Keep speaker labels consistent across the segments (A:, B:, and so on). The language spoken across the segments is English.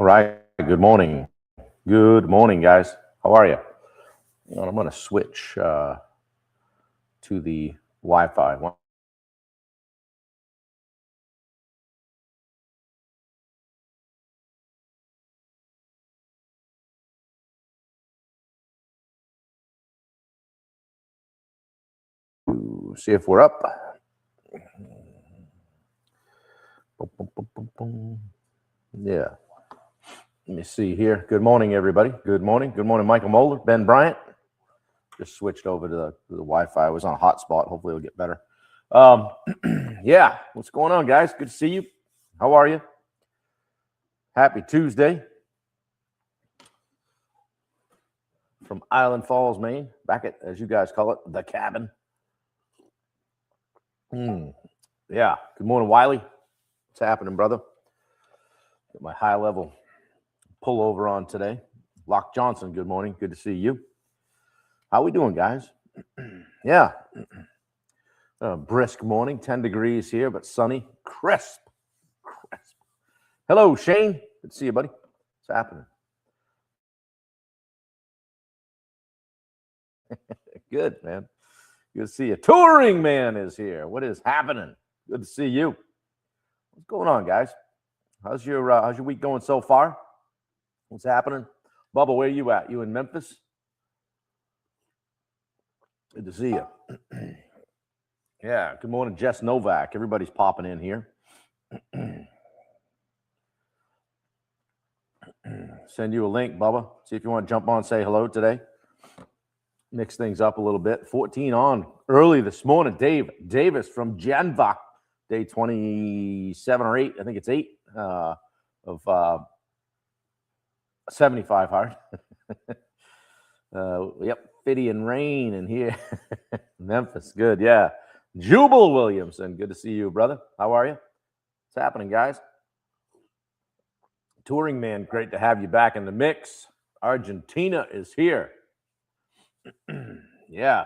A: All right. Good morning. Good morning, guys. How are you? I'm going to switch to the Wi-Fi. See if we're up. Yeah. Let me see here. Good morning, everybody. Good morning. Good morning, Michael Moeller, Ben Bryant. Just switched over to the Wi-Fi. I was on a hotspot. Hopefully it'll get better. Yeah. What's going on, guys? Good to see you. How are you? Happy Tuesday. From Island Falls, Maine. Back at, as you guys call it, the cabin. Yeah. Good morning, Wiley. What's happening, brother? Got my high level pullover on today. Locke Johnson, good morning. Good to see you. How we doing, guys? Yeah. Brisk morning, 10 degrees here, but sunny, crisp. Hello, Shane. Good to see you, buddy. What's happening? Good, man. Good to see you. Touring Man is here. What is happening? Good to see you. What's going on, guys? How's your week going so far? What's happening? Bubba, where are you at? You in Memphis? Good to see you. Yeah, good morning, Jess Novak. Everybody's popping in here. Send you a link, Bubba. See if you want to jump on, say hello today. Mix things up a little bit. 14 on early this morning. Dave Davis from Janva, day 27 or 8. I think it's 8 of 75 hard. Yep, Fitty and Rain in here. Memphis, good, yeah. Jubal Williamson, good to see you, brother. How are you? What's happening, guys? Touring Man, great to have you back in the mix. Argentina is here. Yeah,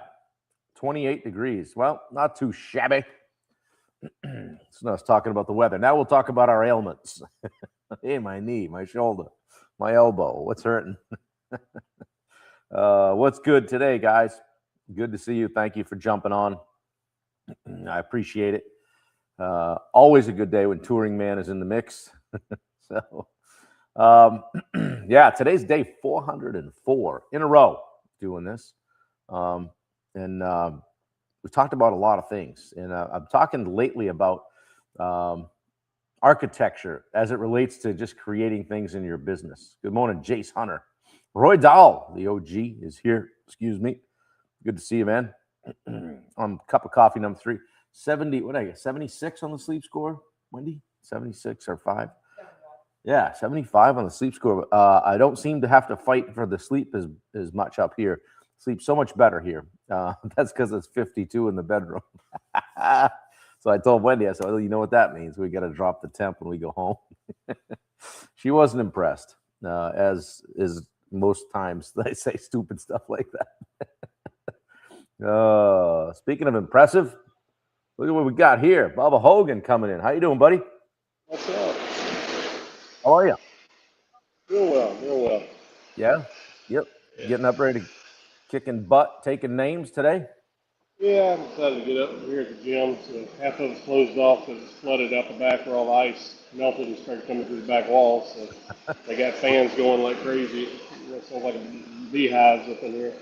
A: 28 degrees. Well, not too shabby. So I was talking about the weather. Now we'll talk about our ailments. Hey, my knee, my shoulder, my elbow. What's hurting? What's good today, guys? Good to see you. Thank you for jumping on. I appreciate it. Always a good day when Touring Man is in the mix. So, yeah, today's day 404 in a row doing this. We've talked about a lot of things. And I'm talking lately about architecture as it relates to just creating things in your business. Good morning, Jace Hunter. Roy Dahl, the OG, is here. Excuse me. Good to see you, man. Cup of coffee number 3. 70, what did I get? 76 on the sleep score, Wendy? 76 or 5? Yeah, 75 on the sleep score. I don't seem to have to fight for the sleep as much up here. Sleep so much better here. That's because it's 52 in the bedroom. So I told Wendy, I said, well, you know what that means? We got to drop the temp when we go home. She wasn't impressed, as is most times they say stupid stuff like that. Speaking of impressive, look at what we got here. Bubba Hogan coming in. How you doing, buddy?
B: What's up?
A: How are you?
B: Real well.
A: Yeah? Yep. Yeah. Getting up ready to kicking butt, taking names today?
B: Yeah, I decided to get up here at the gym. So half of it's closed off because it's flooded out the back where all the ice melted and started coming through the back walls. So they got fans going like crazy. It sounds like beehives up in here.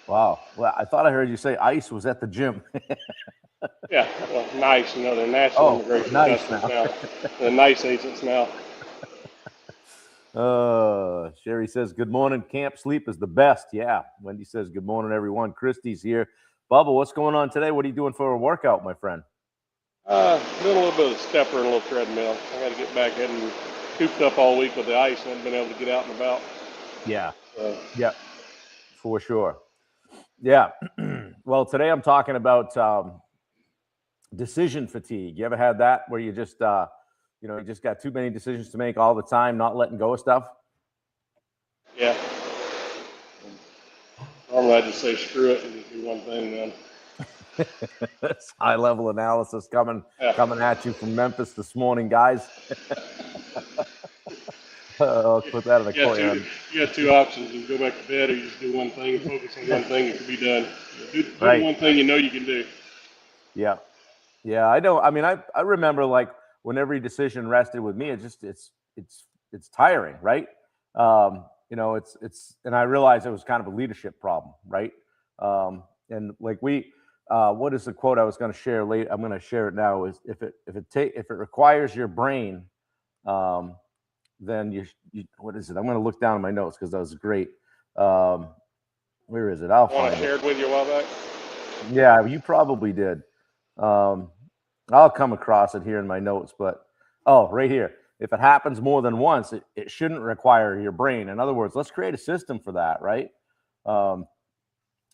A: Wow. Well, I thought I heard you say ice was at the gym.
B: Yeah, well, nice. They're national immigration
A: nice
B: now. They're nice agents now.
A: Sherry says, good morning. Camp sleep is the best. Yeah. Wendy says, good morning, everyone. Christy's here. Bubba, what's going on today? What are you doing for a workout, my friend?
B: Doing a little bit of stepper and a little treadmill. I got to get back in and cooped up all week with the ice and haven't been able to get out and about.
A: Yeah. Yeah, for sure. Yeah. Well, today I'm talking about decision fatigue. You ever had that where you just, you just got too many decisions to make all the time, not letting go of stuff?
B: Yeah. Normally I just say screw it and just do one thing then.
A: That's high level analysis coming at you from Memphis this morning, guys. I'll put that in the
B: You got
A: corner.
B: you got two options. You can go back to bed, or you just do one thing and focus on one thing that can be done. Do the
A: Right.
B: one thing you know you can do.
A: Yeah. Yeah. I know. I mean, I remember like when every decision rested with me, it's tiring, right? And I realized it was kind of a leadership problem, right? And like what is the quote I was going to share late? I'm going to share it now. Is if it requires your brain, um, then what is it? I'm going to look down at my notes because that was great. Um, where is it? I'll
B: One I
A: find it.
B: shared with you a while back.
A: Yeah, you probably did. Um, I'll come across it here in my notes, but right here. If it happens more than once, it shouldn't require your brain. In other words, let's create a system for that, right? Um,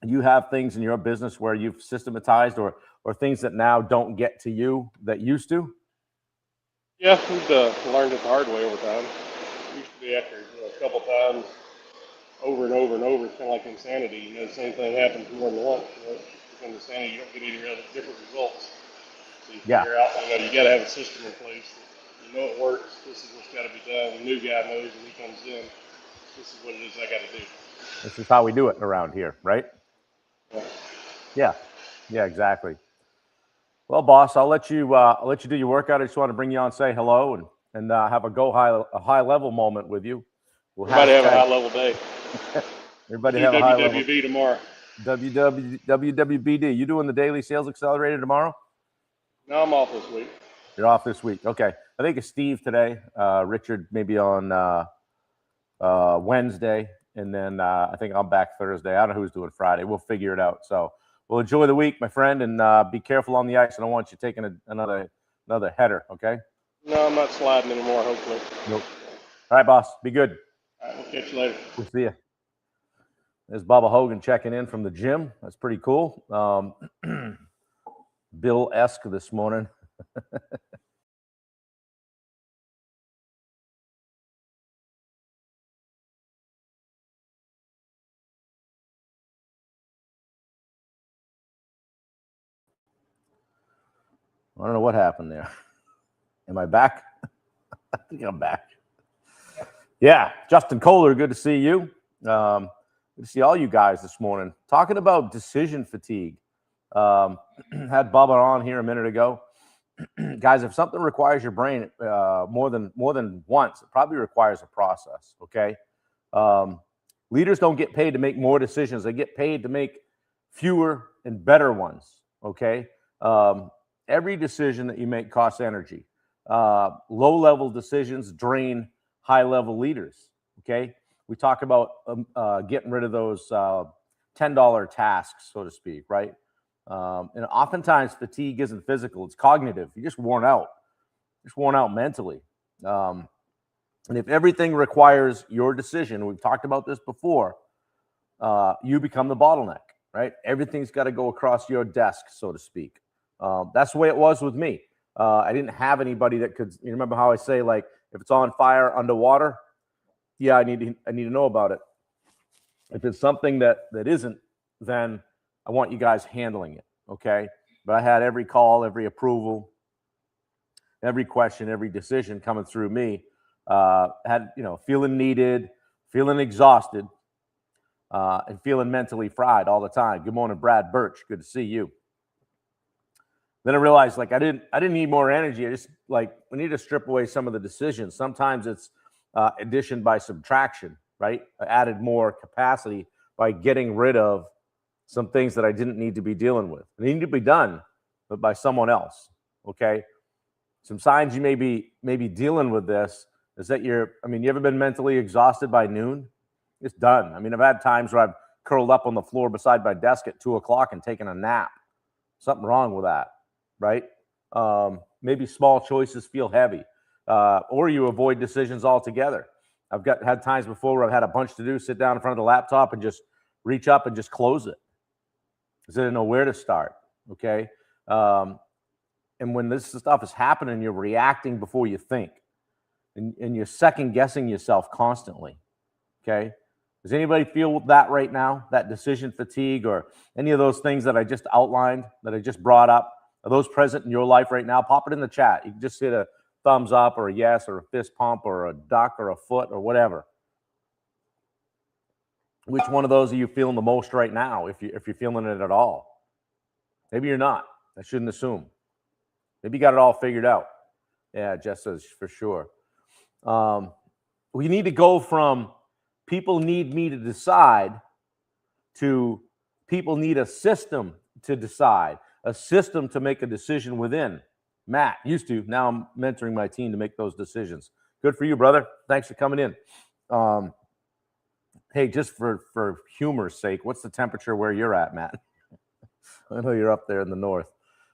A: you have things in your business where you've systematized or things that now don't get to you that used to.
B: Yeah, we've learned it the hard way over time. It used to be after a couple times, over and over and over. It's kind of like insanity. The same thing happens more than once. It becomes insanity. You don't get any other different results. So you
A: Yeah,
B: figure out, you got to have a system in place. That it works. This is what's got to be done. The new guy knows when he comes in, this is what it is I got to do.
A: this is how we do it around here, right?
B: Yeah.
A: Yeah, yeah, exactly. Well, boss, I'll let you do your workout. I just want to bring you on, say hello, and have a high level moment with you. We'll
B: Everybody have a
A: hashtag
B: high level day.
A: everybody
B: Do
A: have a high level
B: WWB tomorrow.
A: WWBD. You doing the daily sales accelerator tomorrow?
B: No, I'm off this week.
A: You're off this week. Okay. I think it's Steve today. Richard maybe on Wednesday, and then I think I'm back Thursday. I don't know who's doing Friday. We'll figure it out. So we'll enjoy the week, my friend, and be careful on the ice. I don't want you taking another header. Okay.
B: No, I'm not sliding anymore, hopefully.
A: Nope. All right, boss. Be good.
B: All right, we'll catch you later.
A: We'll see you. There's Bubba Hogan checking in from the gym. That's pretty cool. Bill-esque this morning. I don't know what happened there. Am I back? I think I'm back. Yeah, Justin Kohler, good to see you. Good to see all you guys this morning. Talking about decision fatigue. Had Bubba on here a minute ago. Guys, if something requires your brain more than once, it probably requires a process. Okay. Leaders don't get paid to make more decisions; they get paid to make fewer and better ones. Okay. Every decision that you make costs energy. Low-level decisions drain high-level leaders. Okay. We talk about getting rid of those $10 tasks, so to speak, right? And oftentimes fatigue isn't physical, it's cognitive. You're just worn out mentally. And if everything requires your decision, we've talked about this before, you become the bottleneck, right? Everything's got to go across your desk, so to speak. That's the way it was with me. I didn't have anybody that could, you remember how I say, like, if it's on fire underwater, yeah, I need to know about it. If it's something that isn't, then I want you guys handling it, okay? But I had every call, every approval, every question, every decision coming through me. Had feeling needed, feeling exhausted, and feeling mentally fried all the time. Good morning, Brad Birch. Good to see you. Then I realized I didn't need more energy. I just we need to strip away some of the decisions. Sometimes it's addition by subtraction, right? I added more capacity by getting rid of some things that I didn't need to be dealing with. They need to be done, but by someone else. Okay. Some signs you may be dealing with this is that you ever been mentally exhausted by noon? It's done. I've had times where I've curled up on the floor beside my desk at 2:00 and taken a nap. Something wrong with that, right? Maybe small choices feel heavy, or you avoid decisions altogether. I've had times before where I've had a bunch to do, sit down in front of the laptop and just reach up and just close it because I didn't know where to start. Okay. And when this stuff is happening, you're reacting before you think, and you're second guessing yourself constantly. Okay. Does anybody feel that right now? That decision fatigue or any of those things that I just outlined, that I just brought up? Are those present in your life right now? Pop it in the chat. You can just hit thumbs up or a yes or a fist pump or a duck or a foot or whatever. Which one of those are you feeling the most right now, if you're feeling it at all? Maybe you're not. I shouldn't assume. Maybe you got it all figured out. Yeah, Jess says for sure. We need to go from people need me to decide to people need a system to decide, a system to make a decision within. Matt used to. Now I'm mentoring my team to make those decisions. Good for you, brother. Thanks for coming in. Hey, just for humor's sake, what's the temperature where you're at, Matt? I know you're up there in the north.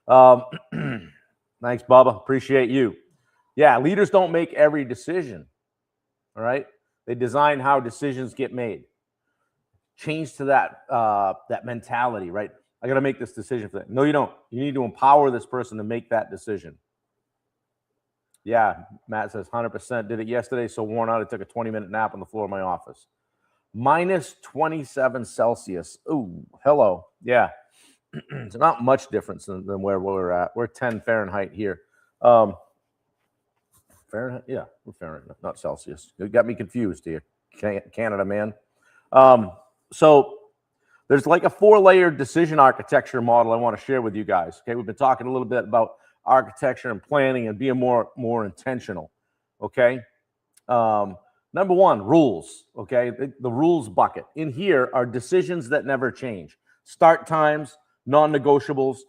A: Thanks, Bubba. Appreciate you. Yeah, leaders don't make every decision. All right? They design how decisions get made. Change to that mentality, right? I got to make this decision for that. No, you don't. You need to empower this person to make that decision. Yeah, Matt says 100% did it yesterday, so worn out. I took a 20-minute nap on the floor of my office. Minus 27 Celsius. Ooh, hello. Yeah. It's not much difference than where we're at. We're 10 Fahrenheit here. Fahrenheit? Yeah, we're Fahrenheit, not Celsius. You got me confused here, Canada man. So there's like a 4-layer decision architecture model I want to share with you guys. Okay, we've been talking a little bit about architecture and planning and being more intentional. Okay. Number one, rules. Okay, the rules bucket. In here are decisions that never change. Start times, non-negotiables,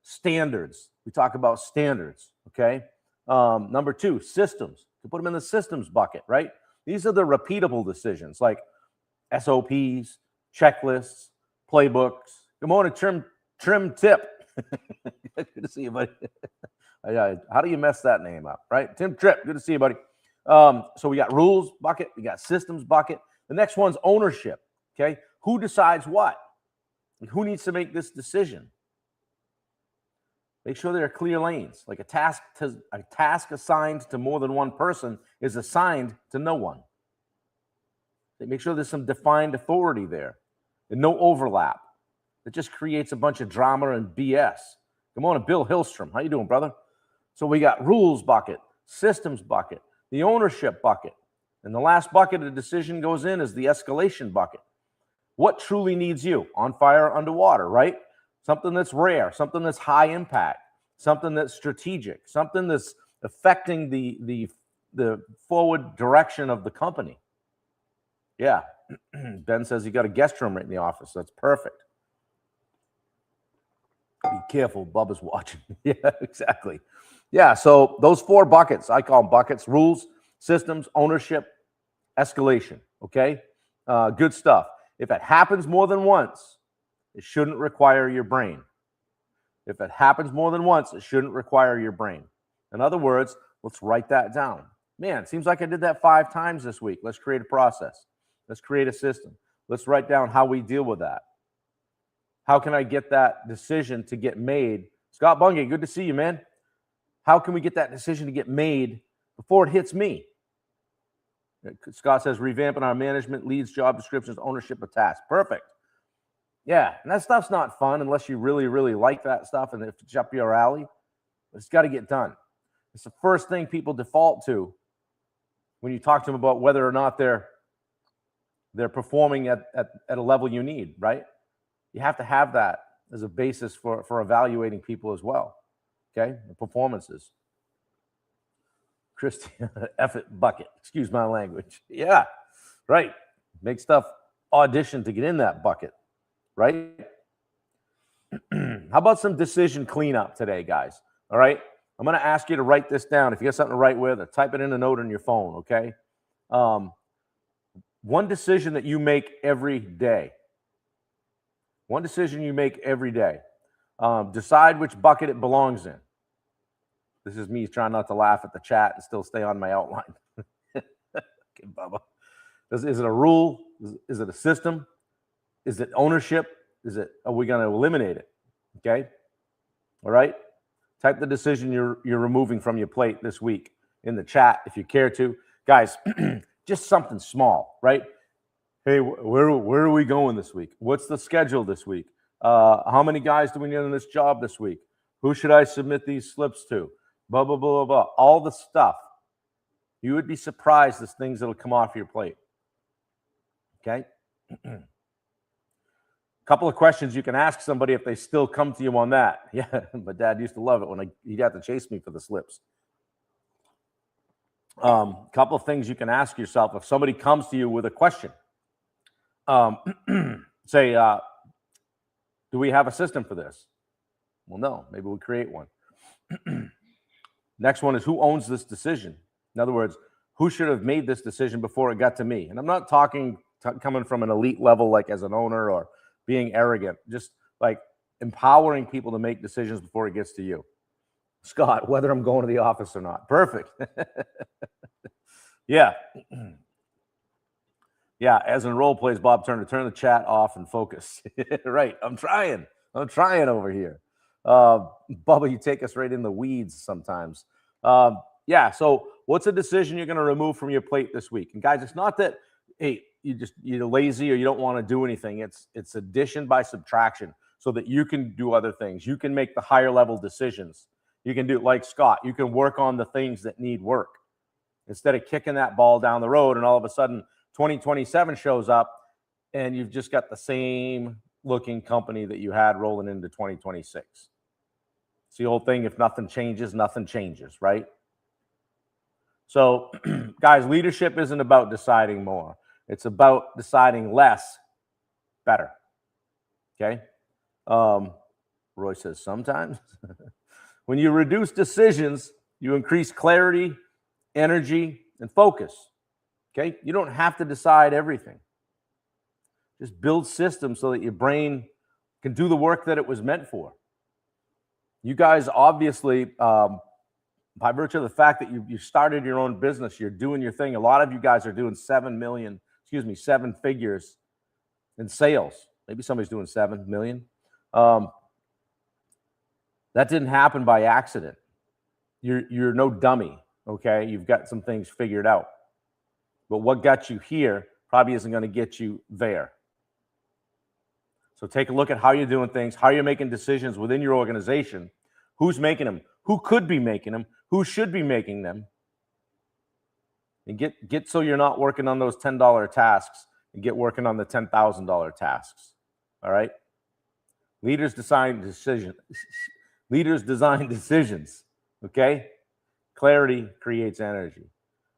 A: standards. We talk about standards. Okay. Number two, systems. To put them in the systems bucket, right? These are the repeatable decisions like SOPs, checklists, playbooks. Good morning, Trim Tip. Good to see you, buddy. How do you mess that name up, right? Tim Tripp, good to see you, buddy. So we got rules bucket, we got systems bucket. The next one's ownership, okay? Who decides what? Who needs to make this decision? Make sure there are clear lanes. Like a task assigned to more than one person is assigned to no one. Make sure there's some defined authority there and no overlap. It just creates a bunch of drama and BS. Good morning, Bill Hillstrom. How you doing, brother? So we got rules bucket, systems bucket, the ownership bucket, and the last bucket of decision goes in is the escalation bucket. What truly needs you? On fire or underwater, right? Something that's rare, something that's high impact, something that's strategic, something that's affecting the forward direction of the company. Yeah. Ben says you got a guest room right in the office. That's perfect. Be careful, Bubba's watching. Yeah, exactly. Yeah, so those 4 buckets, I call them buckets: rules, systems, ownership, escalation. Okay? Good stuff. If it happens more than once, it shouldn't require your brain. If it happens more than once, it shouldn't require your brain. In other words, let's write that down. Man, it seems like I did that 5 times this week. Let's create a process. Let's create a system. Let's write down how we deal with that. How can I get that decision to get made? Scott Bungay, good to see you, man. How can we get that decision to get made before it hits me? Scott says, revamping our management, leads, job descriptions, ownership of tasks. Perfect. Yeah, and that stuff's not fun unless you really, really like that stuff and if it's up your alley. But it's got to get done. It's the first thing people default to when you talk to them about whether or not they're performing at a level you need, right? You have to have that as a basis for evaluating people as well, okay? The performances. Christian, F it bucket. Excuse my language. Yeah, right. Make stuff audition to get in that bucket, right? How about some decision cleanup today, guys? All right? I'm going to ask you to write this down. If you got something to write with, or type it in a note on your phone, okay? One decision that you make every day. One decision you make every day. Decide which bucket it belongs in. This is me trying not to laugh at the chat and still stay on my outline. Okay, Bubba. Is it a rule? Is it a system? Is it ownership? Are we going to eliminate it? Okay. All right. Type the decision you're removing from your plate this week in the chat if you care to. Guys, just something small, right? Hey, where are we going this week? What's the schedule this week? How many guys do we need on this job this week? Who should I submit these slips to? blah, blah, blah, blah, blah. All the stuff. You would be surprised as things that'll come off your plate. Okay? Couple of questions you can ask somebody if they still come to you on that. Yeah, my dad used to love it when he'd have to chase me for the slips. Couple of things you can ask yourself if somebody comes to you with a question. Say, do we have a system for this? Well, no, maybe we'll create one. Next one is, who owns this decision? In other words, who should have made this decision before it got to me? And I'm not talking coming from an elite level, like as an owner or being arrogant, just like empowering people to make decisions before it gets to you. Scott, whether I'm going to the office or not. Perfect. Yeah. Yeah, as in role plays, Bob Turner, turn the chat off and focus. Right, I'm trying over here. Bubba, you take us right in the weeds sometimes. Yeah, so what's a decision you're going to remove from your plate this week? And guys, it's not that, hey, you're lazy or you don't want to do anything. It's addition by subtraction so that you can do other things. You can make the higher level decisions. You can do it like Scott. You can work on the things that need work instead of kicking that ball down the road and all of a sudden 2027 shows up and you've just got the same looking company that you had rolling into 2026. It's the old thing, if nothing changes, right? So, guys, leadership isn't about deciding more. It's about deciding less, better. Okay? Roy says sometimes. When you reduce decisions, you increase clarity, energy, and focus. Okay? You don't have to decide everything. Just build systems so that your brain can do the work that it was meant for. You guys obviously, by virtue of the fact that you started your own business, you're doing your thing. A lot of you guys are doing 7 figures in sales. Maybe somebody's doing 7 million. That didn't happen by accident. You're no dummy, okay? You've got some things figured out. But what got you here probably isn't going to get you there. So take a look at how you're doing things, how you're making decisions within your organization, who's making them, who could be making them, who should be making them, and get so you're not working on those $10 tasks and get working on the $10,000 tasks. All right? Leaders design decisions, okay? Clarity creates energy.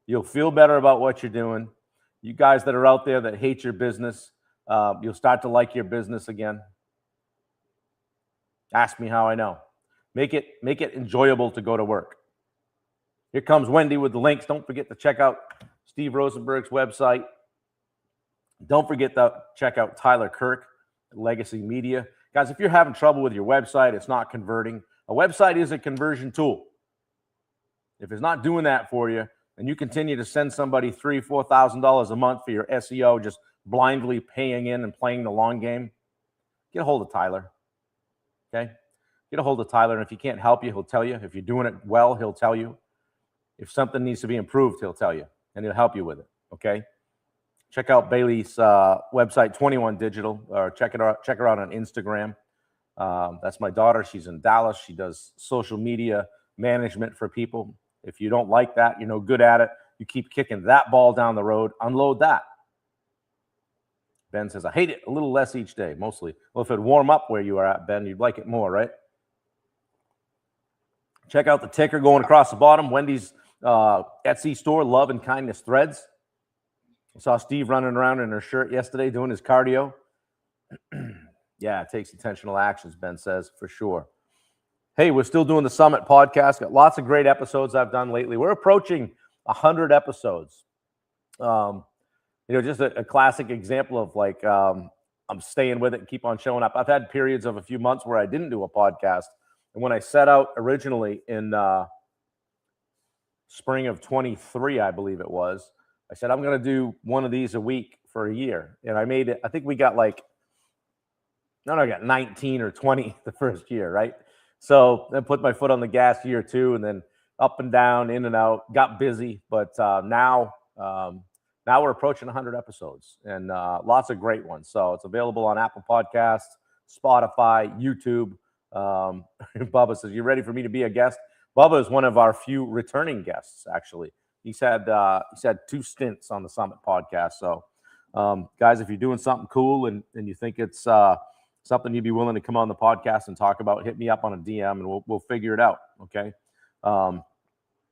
A: You'll feel better about what you're doing. You guys that are out there that hate your business, you'll start to like your business again. Ask me how I know. Make it enjoyable to go to work. Here comes Wendy with the links. Don't forget to check out Steve Rosenberg's website. Don't forget to check out Tyler Kirk at Legacy Media. Guys, if you're having trouble with your website, it's not converting. A website is a conversion tool. If it's not doing that for you, and you continue to send somebody $3,000, $4,000 a month for your SEO, just blindly paying in and playing the long game, get a hold of Tyler. Okay? Get a hold of Tyler, and if he can't help you, he'll tell you. If you're doing it well, he'll tell you. If something needs to be improved, he'll tell you, and he'll help you with it. Okay? Check out Bailey's website, 21 Digital, or check her out on Instagram. That's my daughter. She's in Dallas. She does social media management for people. If you don't like that, you're no good at it, you keep kicking that ball down the road, unload that. Ben says, I hate it a little less each day, mostly. Well, if it'd warm up where you are at, Ben, you'd like it more, right? Check out the ticker going across the bottom. Wendy's Etsy store, Love and Kindness Threads. I saw Steve running around in her shirt yesterday doing his cardio. Yeah, it takes intentional actions, Ben says, for sure. Hey, we're still doing the Summit podcast. Got lots of great episodes I've done lately. We're approaching 100 episodes. Just a classic example of like I'm staying with it and keep on showing up. I've had periods of a few months where I didn't do a podcast. And when I set out originally in spring of 23, I believe it was, I said, I'm going to do one of these a week for a year. And I made it. I think we got I got 19 or 20 the first year, right? So then put my foot on the gas year 2, and then up and down, in and out, got busy. But now we're approaching 100 episodes and lots of great ones. So it's available on Apple Podcasts, Spotify, YouTube. Bubba says, you ready for me to be a guest? Bubba is one of our few returning guests, actually. He's had 2 stints on the Summit podcast. So, guys, if you're doing something cool and you think it's something you'd be willing to come on the podcast and talk about, hit me up on a DM and we'll figure it out. Okay. Going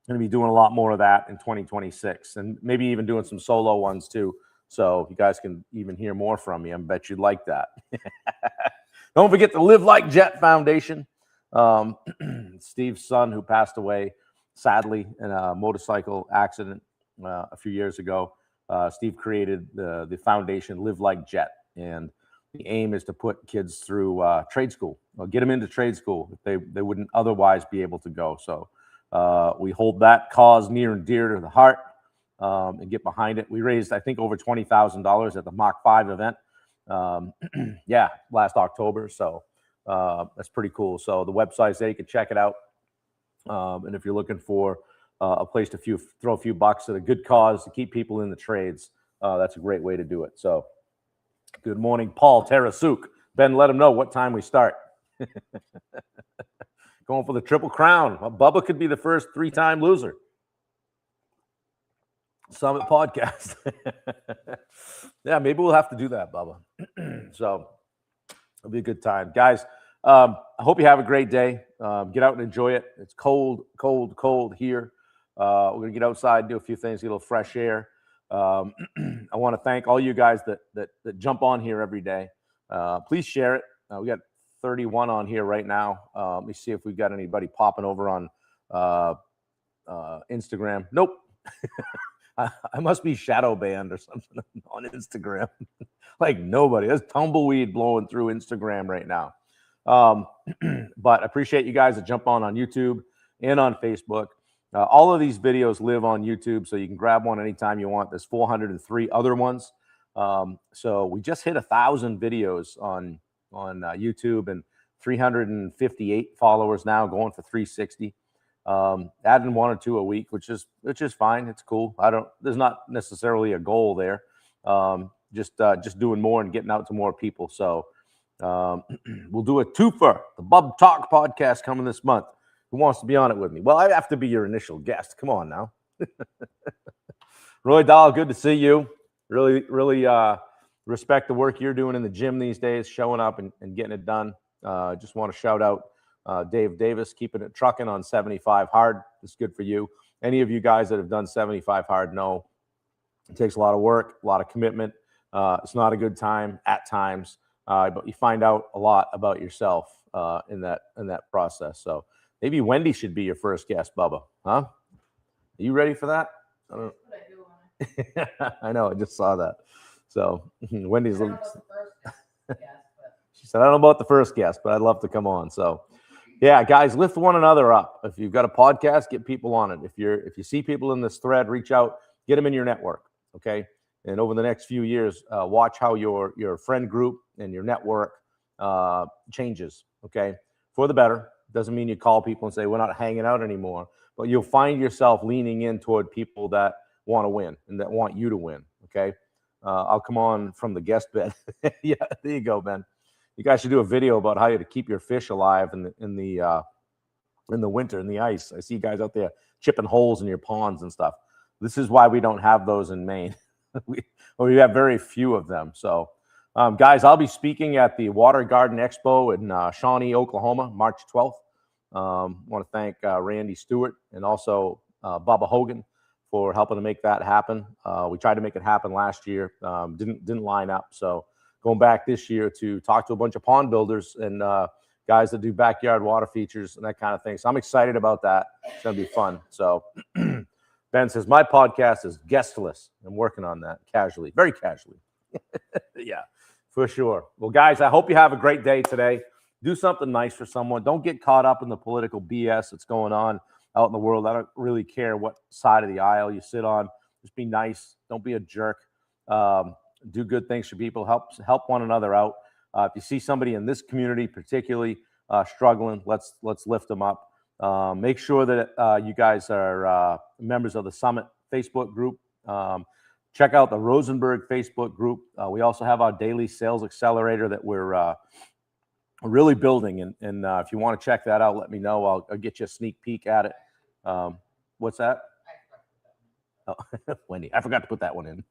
A: to be doing a lot more of that in 2026 and maybe even doing some solo ones too. So you guys can even hear more from me. I bet you'd like that. Don't forget the Live Like Jet Foundation. Steve's son, who passed away sadly in a motorcycle accident a few years ago. Steve created the foundation Live Like Jet, and the aim is to put kids through trade school, get them into trade school if they wouldn't otherwise be able to go. So we hold that cause near and dear to the heart and get behind it. We raised, I think, over $20,000 at the Mach 5 event. Last October. So that's pretty cool. So the website's there. You can check it out. And if you're looking for a place to throw a few bucks at a good cause to keep people in the trades, that's a great way to do it. So good morning, Paul Tarasuk. Ben, let him know what time we start. Going for the Triple Crown. Bubba could be the first 3-time loser. Summit podcast. Yeah, maybe we'll have to do that, Bubba. So it'll be a good time. Guys, I hope you have a great day. Get out and enjoy it. It's cold, cold, cold here. We're going to get outside and do a few things, get a little fresh air. I want to thank all you guys that jump on here every day. Please share it. We got 31 on here right now. Let me see if we've got anybody popping over on Instagram. Nope. I must be shadow banned or something on Instagram. Like nobody. There's tumbleweed blowing through Instagram right now. But I appreciate you guys that jump on YouTube and on Facebook. All of these videos live on YouTube, so you can grab one anytime you want. There's 403 other ones. So we just hit 1,000 videos on YouTube and 358 followers now, going for 360. Adding 1 or 2 a week, which is fine. It's cool. There's not necessarily a goal there. Just doing more and getting out to more people. So we'll do a twofer, the Bub Talk podcast coming this month. Who wants to be on it with me? Well, I have to be your initial guest. Come on now. Roy Dahl, good to see you. Really respect the work you're doing in the gym these days, showing up and getting it done. Just want to shout out Dave Davis, keeping it trucking on 75 hard. It's good for you. Any of you guys that have done 75 hard know it takes a lot of work, a lot of commitment. It's not a good time at times, but you find out a lot about yourself in that process. So maybe Wendy should be your first guest, Bubba. Huh? Are you ready for that? I don't know. I know. I just saw that. So Wendy's. She said, "I don't know about the first guest, but I'd love to come on." So. Yeah, guys, lift one another up. If you've got a podcast, get people on it. If you see people in this thread, reach out, get them in your network, okay? And over the next few years, watch how your friend group and your network changes, okay? For the better. Doesn't mean you call people and say, we're not hanging out anymore. But you'll find yourself leaning in toward people that want to win and that want you to win, okay? I'll come on from the guest bed. Yeah, there you go, Ben. You guys should do a video about how to keep your fish alive in the winter, in the ice. I see you guys out there chipping holes in your ponds and stuff. This is why we don't have those in Maine. we have very few of them. So, guys, I'll be speaking at the Water Garden Expo in Shawnee, Oklahoma, March 12th. I want to thank Randy Stewart and also Bubba Hogan for helping to make that happen. We tried to make it happen last year. Didn't line up. So going back this year to talk to a bunch of pond builders and guys that do backyard water features and that kind of thing. So I'm excited about that. It's going to be fun. So Ben says, my podcast is guestless. I'm working on that casually, very casually. Yeah, for sure. Well, guys, I hope you have a great day today. Do something nice for someone. Don't get caught up in the political BS that's going on out in the world. I don't really care what side of the aisle you sit on. Just be nice. Don't be a jerk. Do good things for people. Help one another out. If you see somebody in this community particularly struggling, let's lift them up. Make sure that you guys are members of the Summit Facebook group. Check out the Rosenberg Facebook group. We also have our daily sales accelerator that we're really building. And if you want to check that out, let me know. I'll get you a sneak peek at it. What's that? Oh, Wendy, I forgot to put that one in.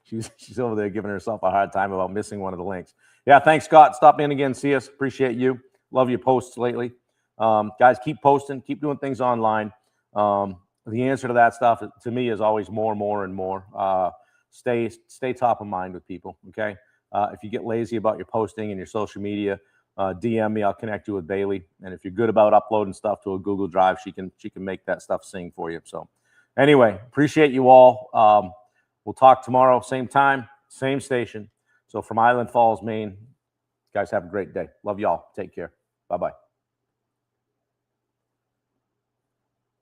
A: She's over there giving herself a hard time about missing one of the links. Yeah, thanks, Scott. Stop in again. See us. Appreciate you. Love your posts lately. Guys, keep posting. Keep doing things online. The answer to that stuff, to me, is always more and more. Stay top of mind with people, okay? If you get lazy about your posting and your social media, DM me. I'll connect you with Bailey. And if you're good about uploading stuff to a Google Drive, she can make that stuff sing for you. So anyway, appreciate you all. We'll talk tomorrow, same time, same station. So from Island Falls, Maine, guys, have a great day. Love y'all. Take care. Bye-bye.